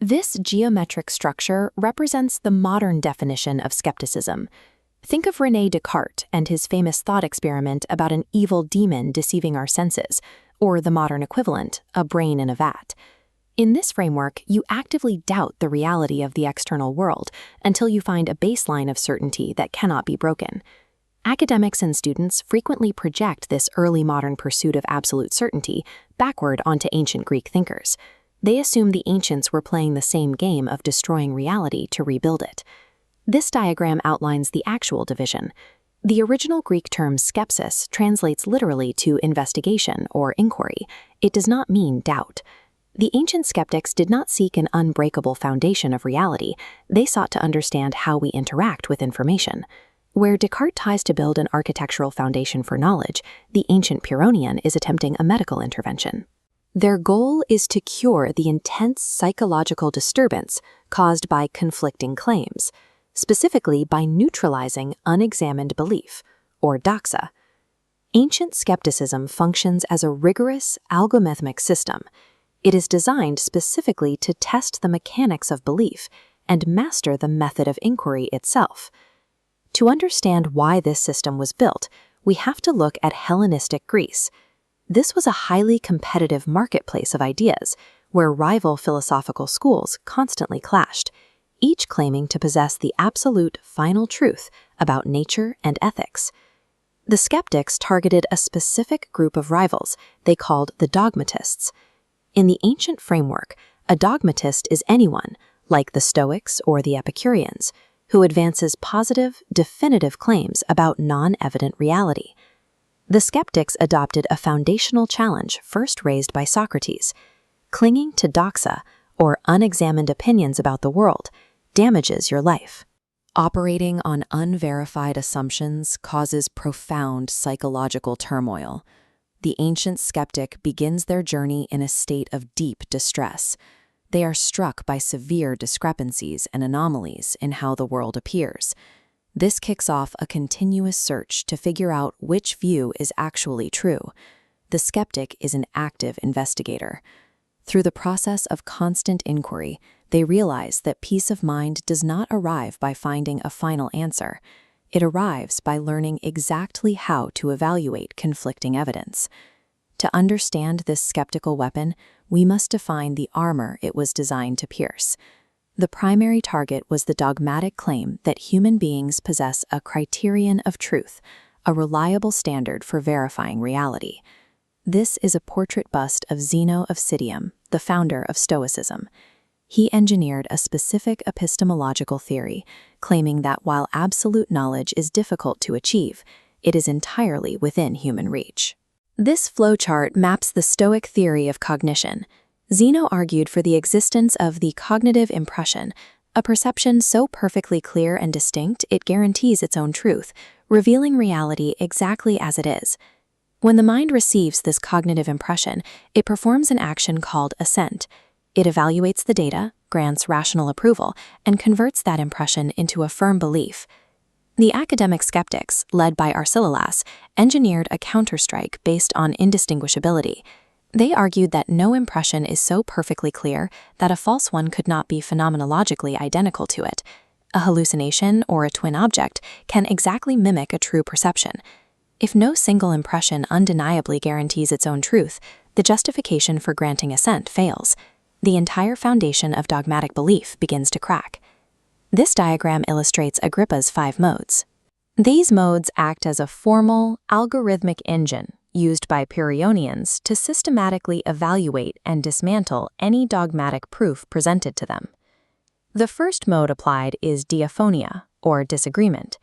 This geometric structure represents the modern definition of skepticism. Think of René Descartes and his famous thought experiment about an evil demon deceiving our senses, or the modern equivalent, a brain in a vat. In this framework, you actively doubt the reality of the external world until you find a baseline of certainty that cannot be broken. Academics and students frequently project this early modern pursuit of absolute certainty backward onto ancient Greek thinkers. They assume the ancients were playing the same game of destroying reality to rebuild it. This diagram outlines the actual division. The original Greek term skepsis translates literally to investigation or inquiry. It does not mean doubt. The ancient skeptics did not seek an unbreakable foundation of reality. They sought to understand how we interact with information. Where Descartes tries to build an architectural foundation for knowledge, the ancient Pyrrhonian is attempting a medical intervention. Their goal is to cure the intense psychological disturbance caused by conflicting claims, specifically by neutralizing unexamined belief, or doxa. Ancient skepticism functions as a rigorous algorithmic system. It is designed specifically to test the mechanics of belief and master the method of inquiry itself. To understand why this system was built, we have to look at Hellenistic Greece. This was a highly competitive marketplace of ideas, where rival philosophical schools constantly clashed, each claiming to possess the absolute final truth about nature and ethics. The skeptics targeted a specific group of rivals they called the dogmatists. In the ancient framework, a dogmatist is anyone, like the Stoics or the Epicureans, who advances positive, definitive claims about non-evident reality. The skeptics adopted a foundational challenge first raised by Socrates. Clinging to doxa, or unexamined opinions about the world, damages your life. Operating on unverified assumptions causes profound psychological turmoil. The ancient skeptic begins their journey in a state of deep distress. They are struck by severe discrepancies and anomalies in how the world appears. This kicks off a continuous search to figure out which view is actually true. The skeptic is an active investigator. Through the process of constant inquiry, they realize that peace of mind does not arrive by finding a final answer. It arrives by learning exactly how to evaluate conflicting evidence. To understand this skeptical weapon, we must define the armor it was designed to pierce. The primary target was the dogmatic claim that human beings possess a criterion of truth, a reliable standard for verifying reality. This is a portrait bust of Zeno of Citium, the founder of Stoicism. He engineered a specific epistemological theory, claiming that while absolute knowledge is difficult to achieve, it is entirely within human reach. This flowchart maps the Stoic theory of cognition. Zeno argued for the existence of the cognitive impression, a perception so perfectly clear and distinct it guarantees its own truth, revealing reality exactly as it is. When the mind receives this cognitive impression, it performs an action called assent. It evaluates the data, grants rational approval, and converts that impression into a firm belief. The academic skeptics, led by Arcesilas, engineered a counterstrike based on indistinguishability. They argued that no impression is so perfectly clear that a false one could not be phenomenologically identical to it. A hallucination or a twin object can exactly mimic a true perception. If no single impression undeniably guarantees its own truth, the justification for granting assent fails. The entire foundation of dogmatic belief begins to crack. This diagram illustrates Agrippa's 5 modes. These modes act as a formal, algorithmic engine used by Pyrrhonians to systematically evaluate and dismantle any dogmatic proof presented to them. The first mode applied is diaphonia, or disagreement.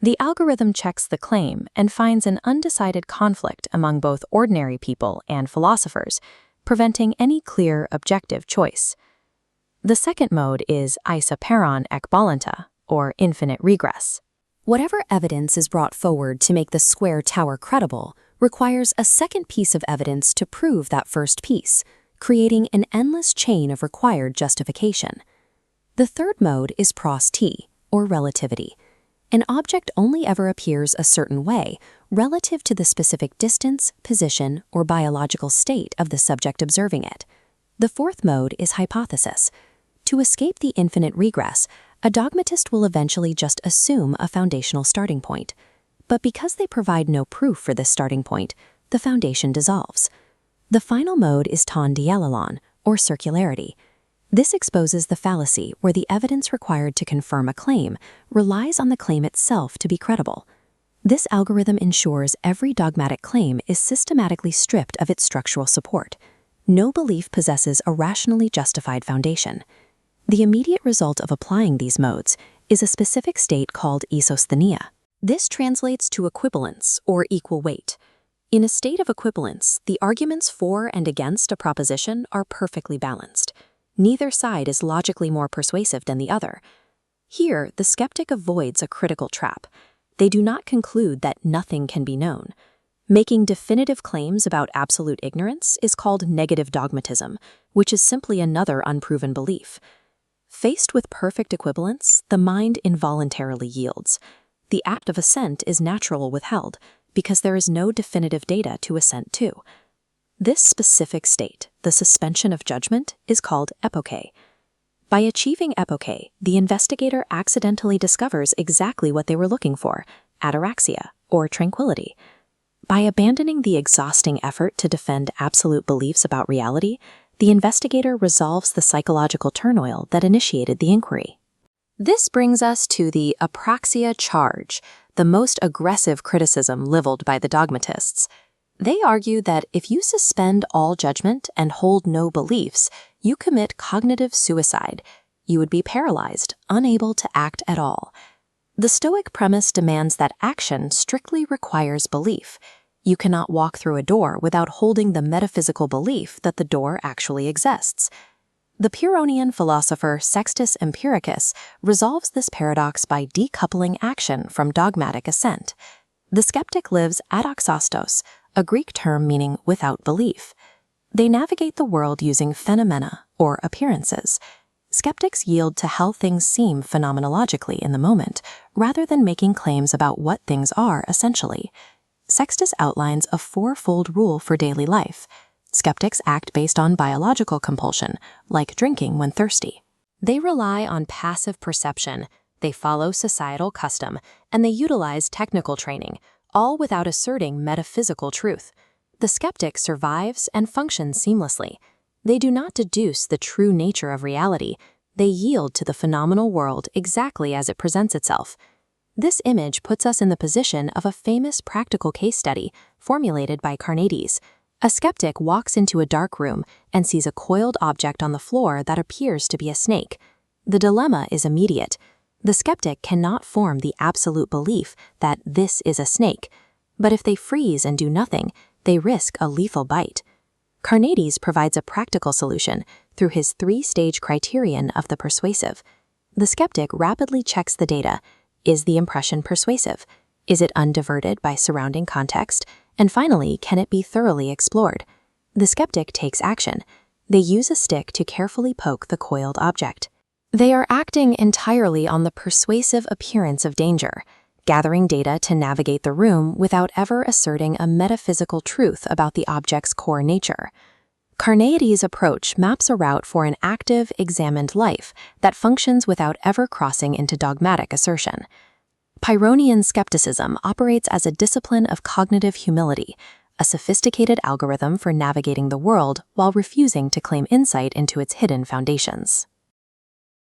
The algorithm checks the claim and finds an undecided conflict among both ordinary people and philosophers, preventing any clear, objective choice. The second mode is isoperon ekbalanta, or infinite regress. Whatever evidence is brought forward to make the square tower credible requires a second piece of evidence to prove that first piece, creating an endless chain of required justification. The third mode is pros t, or relativity. An object only ever appears a certain way relative to the specific distance, position, or biological state of the subject observing it. The fourth mode is hypothesis. To escape the infinite regress, a dogmatist will eventually just assume a foundational starting point. But because they provide no proof for this starting point, the foundation dissolves. The final mode is ton diallelon, or circularity. This exposes the fallacy where the evidence required to confirm a claim relies on the claim itself to be credible. This algorithm ensures every dogmatic claim is systematically stripped of its structural support. No belief possesses a rationally justified foundation. The immediate result of applying these modes is a specific state called isosthenia. This translates to equivalence, or equal weight. In a state of equivalence, the arguments for and against a proposition are perfectly balanced. Neither side is logically more persuasive than the other. Here, the skeptic avoids a critical trap. They do not conclude that nothing can be known. Making definitive claims about absolute ignorance is called negative dogmatism, which is simply another unproven belief. Faced with perfect equivalence, the mind involuntarily yields. The act of assent is naturally withheld because there is no definitive data to assent to. This specific state, the suspension of judgment, is called epoche. By achieving epoche, the investigator accidentally discovers exactly what they were looking for, ataraxia, or tranquility. By abandoning the exhausting effort to defend absolute beliefs about reality, the investigator resolves the psychological turmoil that initiated the inquiry. This brings us to the apraxia charge, the most aggressive criticism leveled by the dogmatists. They argue that if you suspend all judgment and hold no beliefs, you commit cognitive suicide. You would be paralyzed, unable to act at all. The Stoic premise demands that action strictly requires belief. You cannot walk through a door without holding the metaphysical belief that the door actually exists. The Pyrrhonian philosopher Sextus Empiricus resolves this paradox by decoupling action from dogmatic assent. The skeptic lives adoxastos, a Greek term meaning without belief. They navigate the world using phenomena, or appearances. Skeptics yield to how things seem phenomenologically in the moment, rather than making claims about what things are essentially. Sextus outlines a fourfold rule for daily life. Skeptics act based on biological compulsion, like drinking when thirsty. They rely on passive perception, they follow societal custom, and they utilize technical training, all without asserting metaphysical truth. The skeptic survives and functions seamlessly. They do not deduce the true nature of reality. They yield to the phenomenal world exactly as it presents itself. This image puts us in the position of a famous practical case study formulated by Carneades. A skeptic walks into a dark room and sees a coiled object on the floor that appears to be a snake. The dilemma is immediate. The skeptic cannot form the absolute belief that this is a snake, but if they freeze and do nothing, they risk a lethal bite. Carneades provides a practical solution through his three-stage criterion of the persuasive. The skeptic rapidly checks the data. Is the impression persuasive? Is it undiverted by surrounding context? And finally, can it be thoroughly explored? The skeptic takes action. They use a stick to carefully poke the coiled object. They are acting entirely on the persuasive appearance of danger, gathering data to navigate the room without ever asserting a metaphysical truth about the object's core nature. Carneades' approach maps a route for an active, examined life that functions without ever crossing into dogmatic assertion. Pyrrhonian skepticism operates as a discipline of cognitive humility, a sophisticated algorithm for navigating the world while refusing to claim insight into its hidden foundations.